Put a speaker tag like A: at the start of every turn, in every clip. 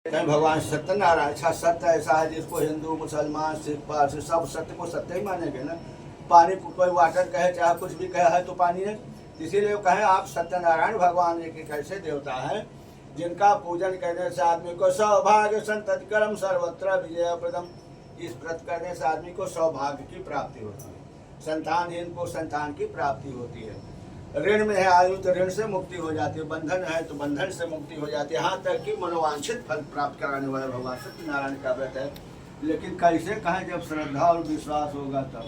A: कहीं भगवान सत्यनारायण, अच्छा सत्य ऐसा है जिसको हिंदू मुसलमान सिख पारसी सब सत्य को सत्य ही मानेंगे ना। पानी को कोई वाटर कहे चाहे कुछ भी कहे है तो पानी है। इसीलिए कहें आप सत्यनारायण भगवान एक एक ऐसे देवता हैं जिनका पूजन करने से आदमी को सौभाग्य संतति कर्म सर्वत्र विजय प्रदम। इस व्रत करने से आदमी को सौभाग्य की प्राप्ति होती है, संतानहीन को संतान की प्राप्ति होती है, ऋण में है आयु तो ऋण से मुक्ति हो जाती है, बंधन है तो बंधन से मुक्ति हो जाती है, यहाँ तक कि मनोवांछित फल प्राप्त कराने वाला भगवान सत्यनारायण का व्रत है। लेकिन कैसे कहें, जब श्रद्धा और विश्वास होगा तब।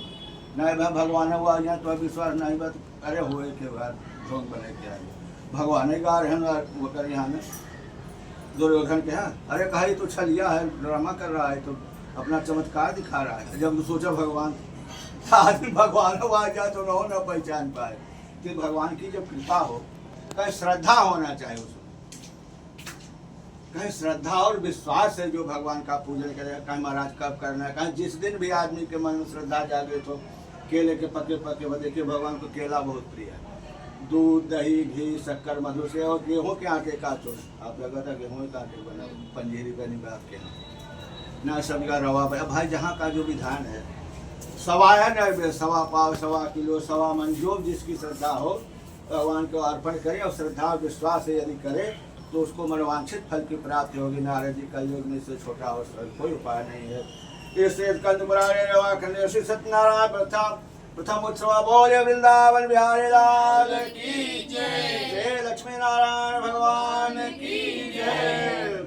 A: नहीं भाई भगवान हुआ यहाँ तो विश्वास नहीं बस अरे हुए के बाद ढोंग बने के आगे भगवान गा रहे हैं वो कर यहाँ में दुर्योधन के यहाँ अरे कहा तो छलिया है, ड्रामा कर रहा है, तो अपना चमत्कार दिखा रहा है। जब सोचा भगवान आदमी भगवान हुआ जाए तो न पहचान पाए कि भगवान की जब कृपा हो, कहीं श्रद्धा होना चाहिए उसमें, कहीं श्रद्धा और विश्वास से जो भगवान का पूजन करेगा। कहीं महाराज कब करना है, कहीं जिस दिन भी आदमी के मन में श्रद्धा जागे तो केले के पके पके देखिए भगवान को केला बहुत प्रिय है, दूध दही घी शक्कर मधु से, और गेहूँ के आटे का चूर्ण आप लगा था गेहूँ के आटे बना पंजीरी बनी बाप के यहाँ ना सबका रवा बना। भाई जहाँ का जो विधान है सवा है न सवा पाव सवा किलो सवा मन जो जिसकी श्रद्धा हो भगवान को अर्पण करे और श्रद्धा और विश्वास से यदि करे तो उसको मनोवांछित फल की प्राप्ति होगी। नारद जी कलयुग में से छोटा और कोई उपाय नहीं है। इससे सत्यनारायण प्रथम उत्सव बोले वृंदावन बिहारी लाल की जय, लक्ष्मी नारायण भगवान की जय।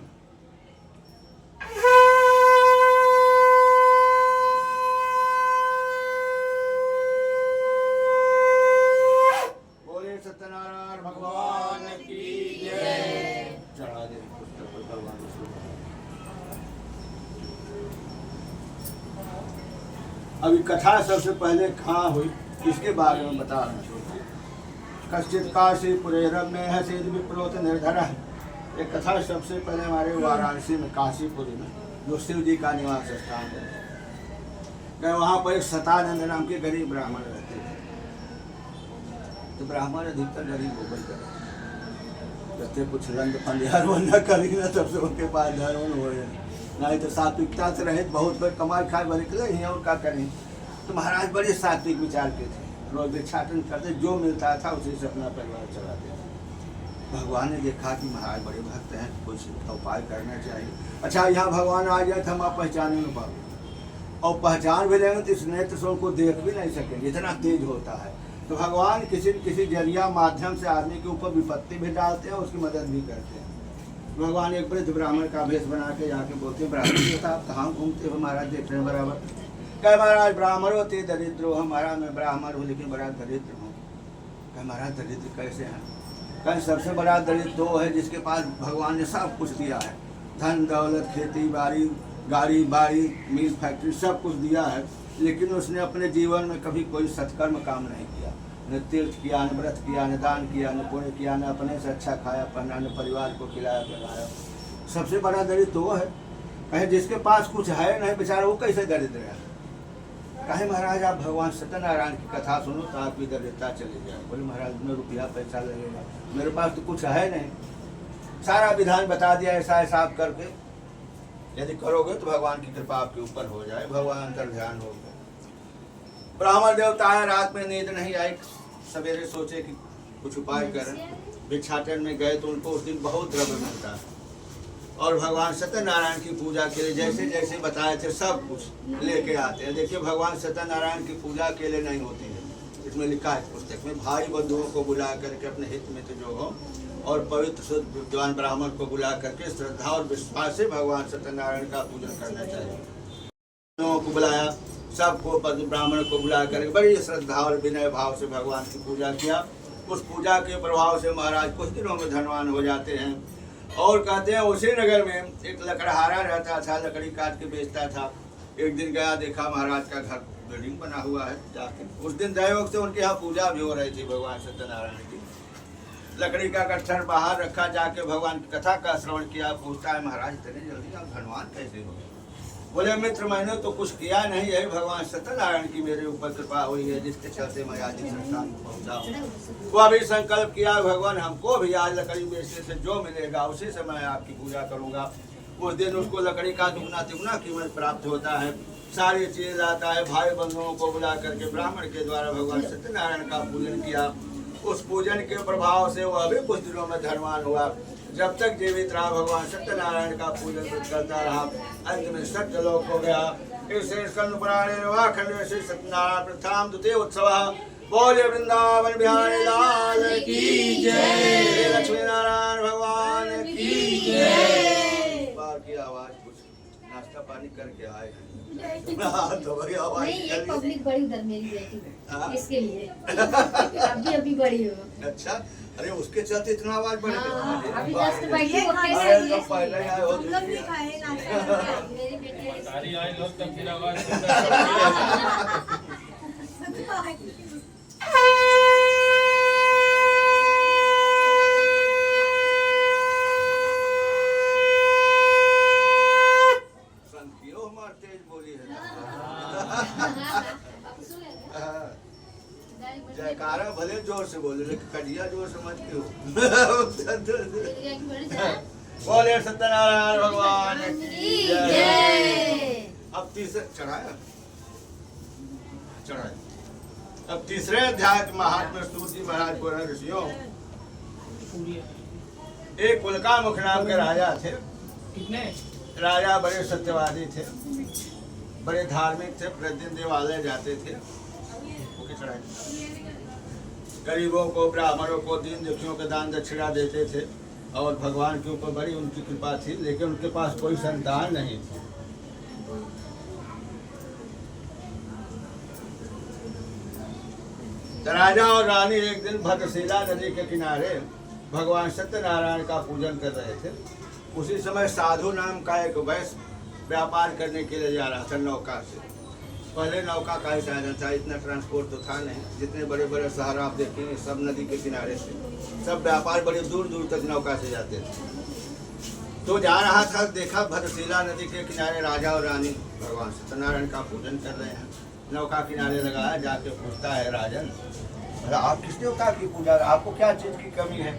A: बोले सत्यनारायण भगवान की जय। चढ़ा दे पुस्तक पर भगवान। अभी कथा सबसे पहले कहाँ हुई इसके बारे में बता रहा हूँ। कश्चित काशी पुरे रम्य है सेद विप्रोत निर्धर है। एक कथा सबसे पहले हमारे वाराणसी में काशीपुरी में जो शिव जी का निवास स्थान है, गए वहाँ पर एक सतानंद नाम के गरीब ब्राह्मण रहते थे। तो ब्राह्मण अधिकतर गरीब होकर करते कुछ लंड फंडियार न करी ना तब से उनके पास धर्म हो नहीं तो सात्विकता से रहित बहुत बार कमाई खाए बड़े निकले और क्या करें। तो महाराज बड़े सात्विक विचार के थे, रोज भिक्षाटन करते जो मिलता था उसी से अपना परिवार चलाते थे। भगवान ने देखा कि महाराज बड़े भक्त हैं, कुछ उपाय करना चाहिए। अच्छा यहाँ भगवान आ जाए तो हम आप पहचाने न पाओ, और पहचान भी लेंगे तो इस नेत्र से उनको देख भी नहीं सकेंगे, इतना तेज होता है। तो भगवान किसी न किसी जरिया माध्यम से आदमी के ऊपर विपत्ति भी डालते हैं, उसकी मदद भी करते हैं। भगवान एक वृद्ध ब्राह्मण का भेष बना के जाके बोलते हैं, ब्राह्मण देवता आप कहाँ घूमते हो महाराज, देख रहे हैं बराबर। कह महाराज ब्राह्मण होते दरिद्र हो, हमारा मैं ब्राह्मण हूँ लेकिन बड़ा दरिद्र हूँ। कह महाराज दरिद्र कैसे हैं? कहीं सबसे बड़ा दरिद्र तो है जिसके पास भगवान ने सब कुछ दिया है, धन दौलत खेती बाड़ी गाड़ी बाड़ी मिल फैक्ट्री सब कुछ दिया है, लेकिन उसने अपने जीवन में कभी कोई सत्कर्म काम नहीं किया, न तीर्थ किया, न व्रत किया, न दान किया, न पुण्य किया, न अपने से अच्छा खाया पहना, न परिवार को खिलाया पिलाया। सबसे बड़ा दरिद्र तो वो है। कहे जिसके पास कुछ है नहीं बेचारा वो कैसे दरिद्र है? कहे महाराज आप भगवान सत्यनारायण की कथा सुनो तो आपकी दरिद्रता चली जाए। बोले महाराज में रुपया पैसा लगेगा, मेरे पास तो कुछ है नहीं। सारा विधान बता दिया ऐसा ऐसा आप करके यदि करोगे तो भगवान की कृपा आपके ऊपर हो जाए, भगवान अंतर ध्यान हो गए। ब्राह्मण देवता है, रात में नींद नहीं आई, सवेरे सोचे कि कुछ उपाय करें। भिक्षाटन में गए तो उनको उस दिन बहुत द्रव्य मिलता है, और भगवान सत्यनारायण की पूजा के लिए जैसे जैसे बताए थे सब कुछ लेके आते हैं। देखिए भगवान सत्यनारायण की पूजा के लिए नहीं होती है, इसमें लिखा है पुस्तक में, भाई बंधुओं को बुला करके अपने हित मित्र जो हो और पवित्र शुद्ध विद्वान ब्राह्मण को बुला करके श्रद्धा और विश्वास से भगवान सत्यनारायण का पूजन करना चाहिए। को बुलाया, सबको ब्राह्मण को बुला करके बड़ी श्रद्धा और विनय भाव से भगवान की पूजा किया। उस पूजा के प्रभाव से महाराज कुछ दिनों में धनवान हो जाते हैं। और कहते हैं उसी नगर में एक लकड़हारा रहता था, लकड़ी काट के बेचता था। एक दिन गया, देखा महाराज का घर बिल्डिंग बना हुआ है, जाके उस दिन दैवोग से उनके यहाँ पूजा भी हो रही थी भगवान सत्यनारायण की। लकड़ी का गट्ठर बाहर रखा, जाके भगवान की कथा का श्रवण किया। पूछता है महाराज इतने जल्दी आप धनवान कैसे हो? बोले मित्र मैंने तो कुछ किया नहीं है, भगवान सत्यनारायण की मेरे ऊपर कृपा हुई है जिसके चलते मैं आज इस स्थान को पहुंचा हूँ। वो अभी संकल्प किया भगवान हमको भी आज लकड़ी बेचने से जो मिलेगा उसी से मैं आपकी पूजा करूंगा। उस दिन उसको लकड़ी का दुगना तिगुना कीमत प्राप्त होता है। सारी चीज लाता है, भाई बंधुओं को बुला करके ब्राह्मण के द्वारा भगवान सत्यनारायण का पूजन किया। उस पूजन के प्रभाव से वह भी कुछ दिनों में धनवान हुआ। जब तक जीवित रहा भगवान सत्यनारायण का पूजन करता रहा, अंत में सत्यलोक हो गया। इससे स्कंद पुराणे नवाखंड श्री सत्यनारायण प्रथम द्वितीय उत्सव। बोले वृंदावन बिहारी लाल की जय, लक्ष्मी नारायण भगवान की जय। बाहर की आवाज कुछ नाश्ता पानी करके आए तो बड़ी आवाज
B: नहीं, ये पब्लिक बड़ी उधर मेरी बेटी इसके लिए अभी बड़ी हो।
A: अच्छा, अरे उसके चलते इतना आवाज बढ़ गया।
B: अभी जस्ट बैठी हो
A: अरे तो पहले आए हो
B: हम लोग भी खाए नाश्ता। मेरी बेटी
C: सारी आई लोग तब फिर आवाज
A: जयकारा भले जोर से बोले लेकिन कड़िया जोर से मत क्यों। बोले सत्यनारायण भगवान की जय। अब तीसरे चढ़ाया अब तीसरे अध्याय के महात्मा सूत जी महाराज पुराण ऋषियों, एक उल्का मुख नाम के राजा थे।
C: कितने
A: राजा बड़े सत्यवादी थे, बड़े धार्मिक थे, प्रतिदिन देवालय जाते थे, गरीबों को, ब्राह्मणों को, दीन दुखियों के दान दक्षिणा देते थे और भगवान के ऊपर बड़ी उनकी कृपा थी। लेकिन उनके पास कोई संतान नहीं थी। राजा और रानी एक दिन भद्रशिला नदी के किनारे भगवान सत्यनारायण का पूजन कर रहे थे। उसी समय साधु नाम का एक वैश्य व्यापार करने के लिए जा रहा था नौका से। पहले नौका का ही साधन था, इतना ट्रांसपोर्ट तो था नहीं। जितने बड़े बड़े शहर आप देखेंगे सब नदी के किनारे से, सब व्यापार बड़े दूर दूर तक नौका से जाते थे। तो जा रहा था, देखा भद्रशिला नदी के किनारे राजा और रानी भगवान सत्यनारायण का पूजन कर रहे हैं। नौका किनारे लगाया, जाके पूछता है राजन, आप किस देवता की पूजा, आपको क्या चीज की कमी है?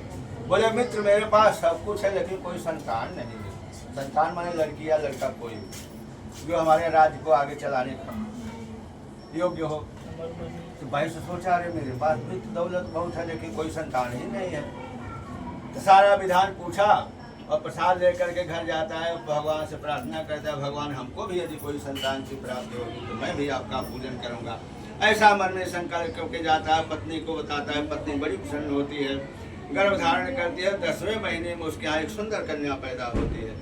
A: बोले मित्र मेरे पास सब कुछ है लेकिन कोई संतान नहीं है। संतान माने लड़की या लड़का कोई जो हमारे राज्य को आगे चलाने का योग्य हो। तो भाई से सोचा, अरे मेरे पास भी तो दौलत बहुत है लेकिन कोई संतान ही नहीं है। तो सारा विधान पूछा और प्रसाद लेकर के घर जाता है, भगवान से प्रार्थना करता है, भगवान हमको भी यदि कोई संतान की प्राप्ति होगी तो मैं भी आपका पूजन करूंगा। ऐसा मन में संकल्प करके जाता है, पत्नी को बताता है। पत्नी बड़ी प्रसन्न होती है, गर्भ धारण करती है। 10वें महीने में उसके यहाँ एक सुंदर कन्या पैदा होती है।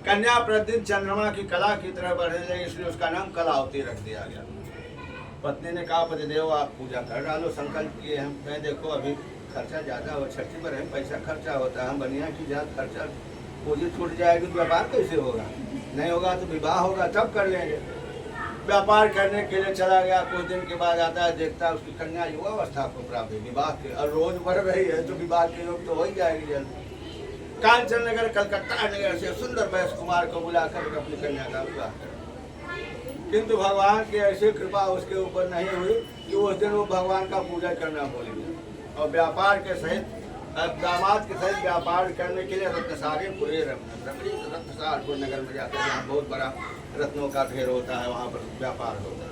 A: कन्या प्रतिदिन चंद्रमा की कला की तरह बढ़ने लगी, इसलिए उसका नाम कलावती रख दिया गया। पत्नी ने कहा, पतिदेव आप पूजा कर डालो, संकल्प किए हम। कहे देखो अभी खर्चा ज़्यादा हो, छठी पर है, पैसा खर्चा होता है, हम बनिया की ज़्यादा खर्चा पूंजी छूट जाएगी तो व्यापार कैसे होगा? नहीं होगा तो विवाह होगा तब कर लेंगे। व्यापार करने के लिए चला गया। कुछ दिन के बाद आता है, देखता है उसकी कन्या युवावस्था को प्राप्त है, विवाह के, और रोज बढ़ रही है तो विवाह के योग तो हो ही जाएगी जल्दी। कांचन नगर कलकत्ता नगर से सुंदर वैश्य कुमार को बुलाकर अपनी कन्या का विवाह कर। किंतु भगवान की ऐसी कृपा उसके ऊपर नहीं हुई कि उस दिन वो भगवान का पूजा करना भूल गया और व्यापार के सहित दामाद के सहित व्यापार करने के लिए रत्नसारपुरे रत्नसारपुर नगर में जाते हैं, जहाँ बहुत बड़ा रत्नों का ढेर होता है, वहाँ पर व्यापार होता है।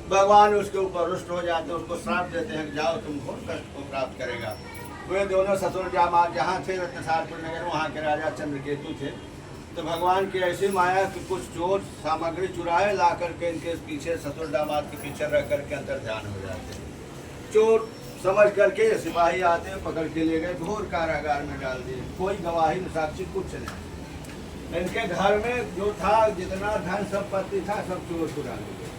A: भगवान उसके ऊपर रुष्ट हो जाते हैं, उसको श्राप देते हैं कि जाओ तुम घोर कष्ट को प्राप्त करेगा। वे दोनों ससुर दामाद जहाँ थे रत्नसारपुर नगर, वहाँ के राजा चंद्रकेतु थे। तो भगवान की ऐसी माया कि कुछ चोर सामग्री चुराए ला करके इनके पीछे ससुर दामाद के पीछे रख करके अंतर ध्यान हो जाते हैं। चोर समझ करके सिपाही आते हैं, पकड़ के ले गए, घोर कारागार में डाल दिए। कोई गवाही साक्षी कुछ नहीं। इनके घर में जो था जितना धन संपत्ति था सब चोर चुरा लिए।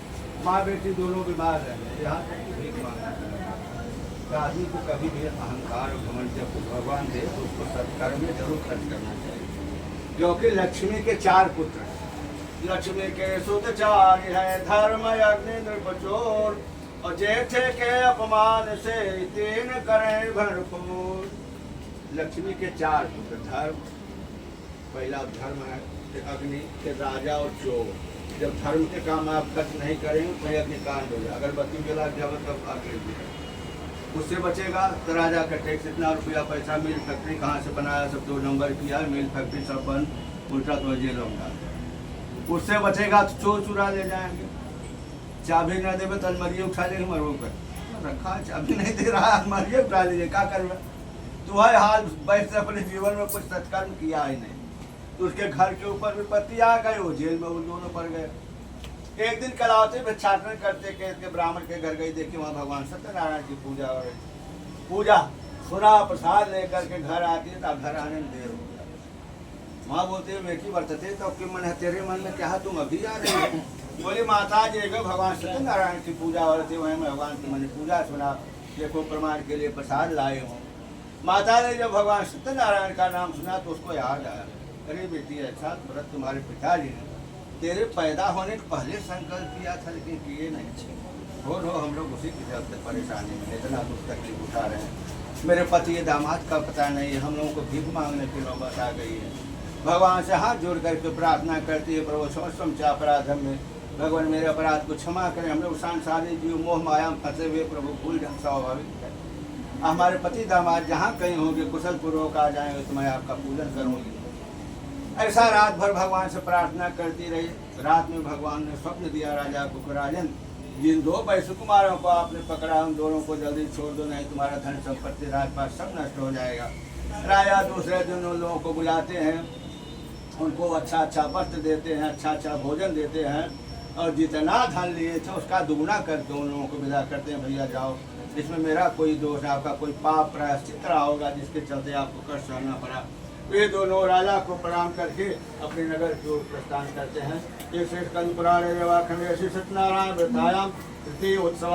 A: माँ बेटी दोनों बीमार रहे, यहाँ तक कि भीख मांगना पड़ा। आदमी को कभी भी अहंकार और घमंड जब कुछ भगवान दे तो उसको सत्कर्म में जरूर खर्च करना चाहिए। क्योंकि लक्ष्मी के 4 पुत्र हैं। लक्ष्मी के सुत 4 है, धर्म अग्नि नृपचोर, और जेठे के अपमान से 3 करें भरपूर। लक्ष्मी के 4 पुत्र, धर्म पहला धर्म है, अग्नि के राजा और चोर। जब धर्म के काम आप खर्च नहीं करेंगे तो अग्निकांड हो जाए। अगरबत्ती जला जब तब आग लग जाए, उससे बचेगा तो राजा का टैक्स, इतना रुपया पैसा, मिल फैक्ट्री कहाँ से बनाया सब 2 नंबर किया, मिल फैक्ट्री सब बंद, उल्टा तो जेल में डाल देंगे। उससे बचेगा तो चोर चुरा ले जाएंगे, चाबी न देवे तो अलमारी उठा लेंगे, मरो कर रखा है, चाबी नहीं दे रहा है, अलमारी उठा लीजिए, क्या करवे। तो है हाल बैठ से अपने जीवन में कुछ सत्कर्म किया ही नहीं, तो उसके घर के ऊपर विपत्ति आ गई, वो जेल में वो दोनों पड़ गए। एक दिन कलावती भिक्षाटन करते के ब्राह्मण के घर गई, देखी वहाँ भगवान सत्यनारायण की पूजा हो रही। पूजा सुना, प्रसाद लेकर के घर आती है, तब घर आने में देर हो गया। वहाँ बोलते हैं बेटी बरतते तो कि मन है तेरे मन में क्या, तुम अभी आ रही हो? बोली माता जी गो भगवान सत्यनारायण की पूजा हो रही थी, वहीं भगवान की मैंने पूजा सुना, देखो प्रमाण के लिए प्रसाद लाए हूँ। माता ने जब भगवान सत्यनारायण का नाम सुना तो उसको याद आया, अरे बेटी ऐसा व्रत तुम्हारे पिताजी ने तेरे पैदा होने के पहले संकल्प किया था, लेकिन किए नहीं। हो हम लोग उसी की चलते परेशानी में इतना दुख तकलीफ उठा रहे हैं। मेरे पति ये दामाद का पता नहीं है, हम लोगों को भीख मांगने की नौबत आ गई है। भगवान से हाथ जोड़ करके प्रार्थना करती है, प्रभु समस्तम च अपराधम में, भगवान मेरे अपराध को क्षमा करें। हम लोग सांसारिक जीव मोह माया में फंसे हुए, प्रभु भूल जाए स्वाभाविक है। हमारे पति दामाद जहाँ कहीं होंगे कुशल पूर्वक आ जाएंगे तो मैं आपका पूजन करूँगी। ऐसा रात भर भगवान से प्रार्थना करती रही। रात में भगवान ने स्वप्न दिया राजा को, राजन जिन दो वैश्य कुमारों को आपने पकड़ा उन दोनों को जल्दी छोड़ दो, नहीं तुम्हारा धन संपत्ति राजपाट सब नष्ट हो जाएगा। राजा दूसरे दिन उन लोगों को बुलाते हैं, उनको अच्छा अच्छा वस्त्र देते हैं, अच्छा अच्छा भोजन देते हैं, और जितना धन लिए थे उसका दुगुना करके उन लोगों को विदा करते हैं, भैया जाओ, इसमें मेरा कोई दोष, आपका कोई पाप प्रायश्चित रहा होगा जिसके चलते आपको कष्ट सहना पड़ा। वे दोनों राजा को प्रणाम करके अपने नगर की ओर प्रस्थान करते हैं। एक श्रेष्ठ कल पुराण रेवाखंड श्री सत्यनारायण व्रतायाम तृतीय उत्सव।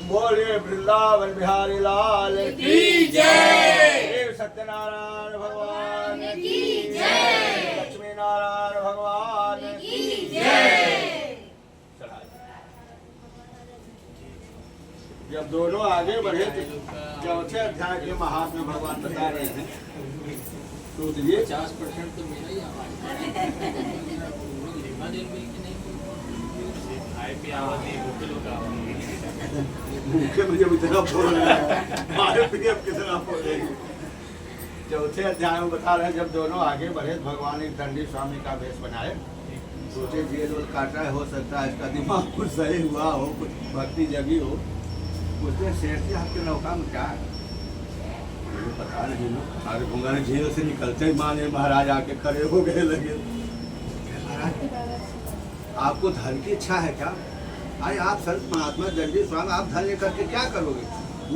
A: बोलिए वृंदावन बिहारी लाल की जय, सत्यनारायण भगवान की जय, लक्ष्मी नारायण भगवान की जय। जब दोनों आगे बढ़े तो चौथे अध्याय के महात्म्य भगवान बता रहे हैं। तो ये
C: 50% तो मेरा ही
A: मुख्य मुझे इतना बोल रहा है, कितना बोल रहे हैं। चौथे अध्याय में बता रहे हैं, जब दोनों आगे बढ़े भगवान एक दंडी स्वामी का वेश बनाए, सोचे जेल वेल काटा है, हो सकता है इसका दिमाग कुछ सही हुआ हो, कुछ भक्ति जगी हो। उसने शेर से आपके नौका में क्या है मुझे पता नहीं, हमारे भूंगा ने जेल से निकलते ही माने महाराज आके खड़े हो गए लगे। महाराज आपको धन की इच्छा है क्या? अरे आप संत महात्मा दंडी स्वामी, आप धन लेकर के क्या करोगे?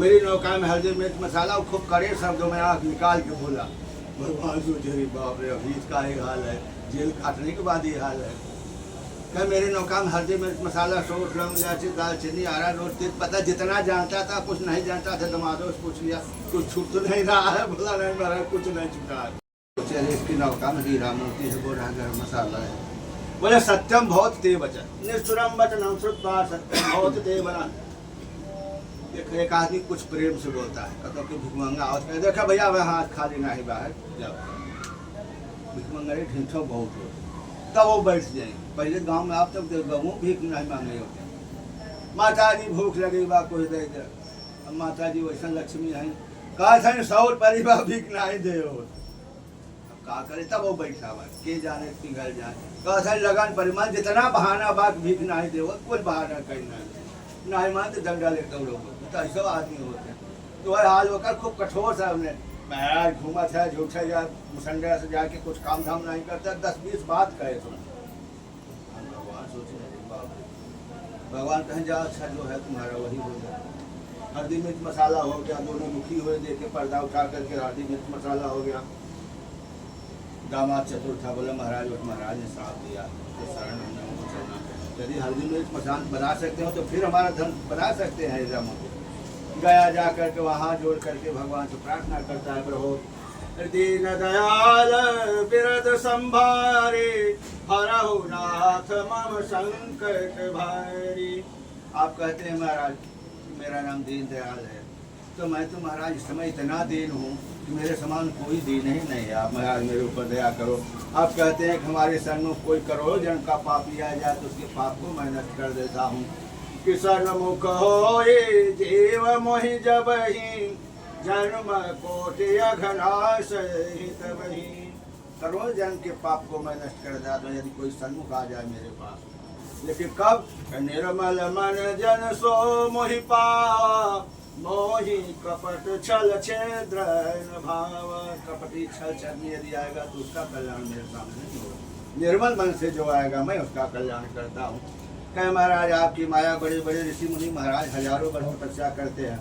A: मेरी नौका में हल्दी मिर्च मसाला खूब करे शब्दों में आँख निकाल के बोला। भगवान सोचे बाप रे, अभी इसका एक हाल है, जेल काटने के बाद ये हाल है। क्या मेरे नौका में हल्दी मिर्च मसाला सौंठ लौंग इलायची दालचीनी आरा रोज तेज पता जितना जानता था, कुछ नहीं जानता था। दमादों से पूछ लिया, कुछ छूट तो नहीं रहा है? बोला नहीं महाराज कुछ नहीं छूटा है। चलिए इसकी नौका में हीरा मोती है, बोरा गरम मसाला है। बोले सत्यम बहुत ते वचन, निष्ठुरम वचनम श्रुत्वा सत्यम बहुत ते वचन। एक आदमी कुछ प्रेम से बोलता है, कहता कि भिखमंगा आओ, देखा भैया मैं हाथ खाली नहीं बाहर जाओ। भिखमंगा ढीठो बहुत हो, तब वो बैठ जाएंगे। पहले गांव में आप तक गऊ भीख नहीं मांगे होते। माता जी भूख लगी बा कोई दे दे, अब माता जी वैसा लक्ष्मी है, कहा था 100 परिवार भीख नहीं दे हो। अब का करे, तब वो बैठा हुआ के जाने पिघल जाए। कहा था लगन परिमाण जितना बहाना बात भीख नहीं दे, कोई बहाना कहीं नहीं मान तो दंडा लेते लोग, तो ऐसा आदमी होते हैं। तो वह हाल होकर खूब कठोर था। हमने महाराज घूमा था झूठा या मुसंडा से जाके कुछ काम धाम नहीं करता, 10-20 बात कहे तुम। भगवान सोचे भगवान कहें जा अच्छा जो है तुम्हारा वही हो जाए। हल्दी मिर्च मसाला हो गया, दोनों दुखी हुए, देखे पर्दा उठा करके हल्दी मिर्च मसाला हो गया। दामाद चतुर था, बोला महाराज महाराज ने साथ दिया तो शरण हमने चलना। यदि हल्दी मिर्च मसाला बना सकते हो तो फिर हमारा धन बना सकते हैं। ऐसा गया जा करके वहाँ जोड़ करके भगवान से प्रार्थना करता है, प्रभु दीन दयाल बिरद संभारे, हरहु नाथ मम संकट भारी। आप कहते हैं महाराज मेरा नाम दीन दयाल है, तो मैं तो महाराज इस समय इतना दीन हूँ कि मेरे समान कोई दीन ही नहीं है। आप महाराज मेरे ऊपर दया करो। आप कहते हैं कि हमारे सन्मुख कोई करोड़ों जन का पाप लिया जाए तो उसके पाप को मैं नष्ट कर देता हूँ। कि सन्मुख होए जीव मोहि जबहि, जन्म कोटि अघनाश हित बहि। करोड़ जन्म के पाप को मैं नष्ट कर देता हूँ यदि कोई सन्मुख आ जाए मेरे पास। लेकिन कब? निर्मल मन जन सो मोहि पावा, मोहि कपट छल छेद्र भाव। कपटी छल छल यदि आएगा तो उसका कल्याण मेरे सामने नहीं होगा। निर्मल मन से जो आएगा मैं उसका कल्याण करता हूँ। कह महाराज आपकी माया, बड़े बड़े ऋषि मुनि महाराज हजारों वर्ष तपस्या करते हैं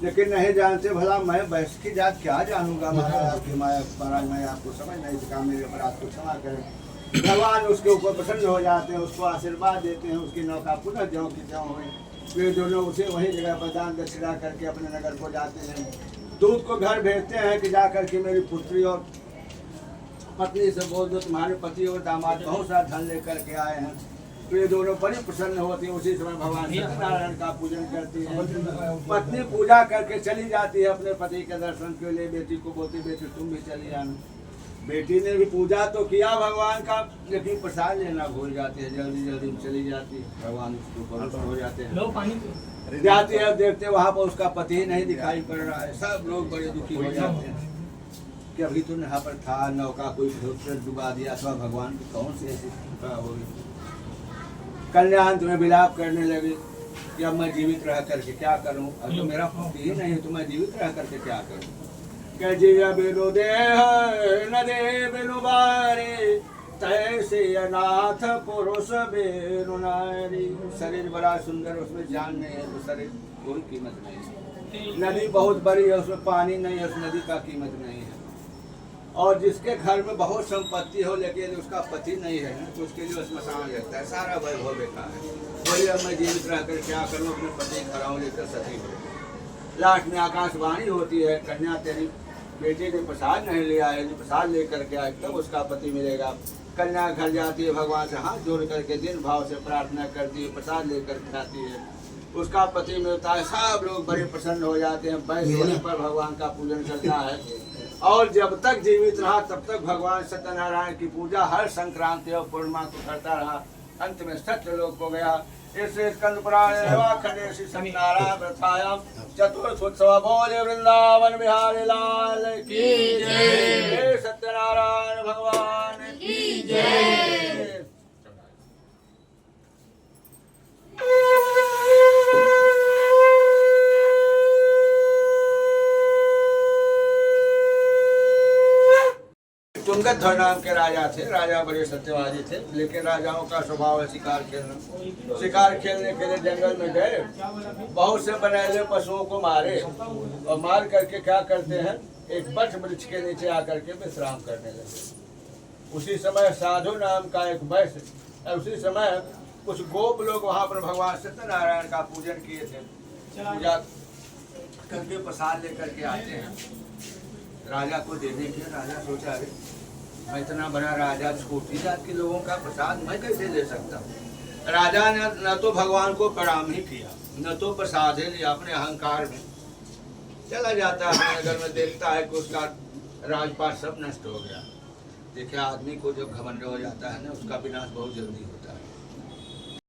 A: लेकिन नहीं जानते। भला मैं वैश्य की जात क्या जानूंगा महाराज आपकी माया। महाराज मैं आपको समझ नहीं सका, मेरे अपराध को क्षमा करें। भगवान उसके ऊपर प्रसन्न हो जाते हैं, उसको आशीर्वाद देते हैं, उसकी नौका पुनः ज्यों की त्यों हुए। वे दोनों उसे वही जगह पर दान दक्षिणा करके अपने नगर को जाते हैं। दूत को घर भेजते हैं कि जा करके मेरी पुत्री और पत्नी से बोल दो तुम्हारे पति और दामाद बहुत सा धन लेकर के आए हैं। तो ये दोनों बड़ी प्रसन्न होती है। उसी समय भगवान सत्यनारायण का पूजन करती है। पत्नी पूजा करके चली जाती है अपने पति के दर्शन के लिए। बेटी को बोलती बेटी तुम भी चली जाना। बेटी ने भी पूजा तो किया भगवान का, लेकिन प्रसाद लेना भूल जाती है। जल्दी जल्दी चली जाती है। भगवान उसके ऊपर हो जाते हैं।
C: लो पानी
A: जाती है, देखते वहाँ पर उसका पति ही नहीं दिखाई पड़ रहा है। सब लोग बड़े दुखी हो जाते हैं कि अभी तो यहाँ पर था, नौका कोई डुबा दिया अथवा भगवान की कौन सी ऐसी कृपा होगी। कल्याण तुम्हें विलाप करने लगे कि अब मैं जीवित रह करके क्या करूं। अब तो मेरा पति ही नहीं तो मैं जीवित रह करके क्या करूं। कह जिया बिनु देह न दे बिनु बारी, तैसे अनाथ पुरुष बेनु नारी। शरीर बड़ा सुंदर, उसमें जान नहीं है तो शरीर कोई कीमत नहीं है। नदी बहुत बड़ी है, उसमें पानी नहीं है, उस नदी का कीमत नहीं है। और जिसके घर में बहुत संपत्ति हो लेकिन उसका पति नहीं है तो उसके लिए स्मशान रहता है, सारा वैभव बेकार है। बोलिए अब मैं जीवित रहकर क्या करूं, अपने पति खराऊ लेकर सती हो। लास्ट में आकाशवाणी होती है, कन्या तेरी बेटे ने प्रसाद नहीं ले आए, यदि प्रसाद लेकर के आए तब उसका पति मिलेगा। कन्या घर जाती है, भगवान से हाथ जोड़ करके दिन भाव से प्रार्थना करती है, प्रसाद लेकर खाती है, उसका पति मिलता है। सब लोग बड़े प्रसन्न हो जाते हैं। वैश्य होने पर भगवान का पूजन करता है और जब तक जीवित रहा तब तक भगवान सत्यनारायण की पूजा हर संक्रांति और पूर्णिमा को करता रहा। अंत में सत्यलोक को गया। इससे स्कंद पुराण खंडे श्री सत्यनारायण प्रथायाम चतुर्थ उत्सव बोले वृंदावन बिहारी लाल की जय। सत्यनारायण भगवान की जय। तुंगध्वज नाम के राजा थे। राजा बड़े सत्यवादी थे लेकिन राजाओं का स्वभाव है शिकार खेलना। शिकार खेलने के लिए जंगल में गए, बहुत से बनैले पशुओं को मारे और मार करके क्या करते हैं, एक वट वृक्ष के नीचे आकर के विश्राम करने लगे। उसी समय साधु नाम का एक वैश्य, उसी समय कुछ गोप लोग वहाँ पर भगवान सत्यनारायण का पूजन किए थे। पूजा करके प्रसाद लेकर के आते हैं राजा को देने के। राजा सोचा अरे मैं इतना बड़ा राजा, छोटी जात के लोगों का प्रसाद मैं कैसे ले सकता हूँ। राजा ने न तो भगवान को प्रणाम ही किया, न तो प्रसाद ही लिया। अपने अहंकार में चला जाता है अपने नगर में, देखता है कि उसका राजपाट सब नष्ट हो गया। देखिए आदमी को जब घमंड हो जाता है ना, उसका विनाश बहुत जल्दी होता है।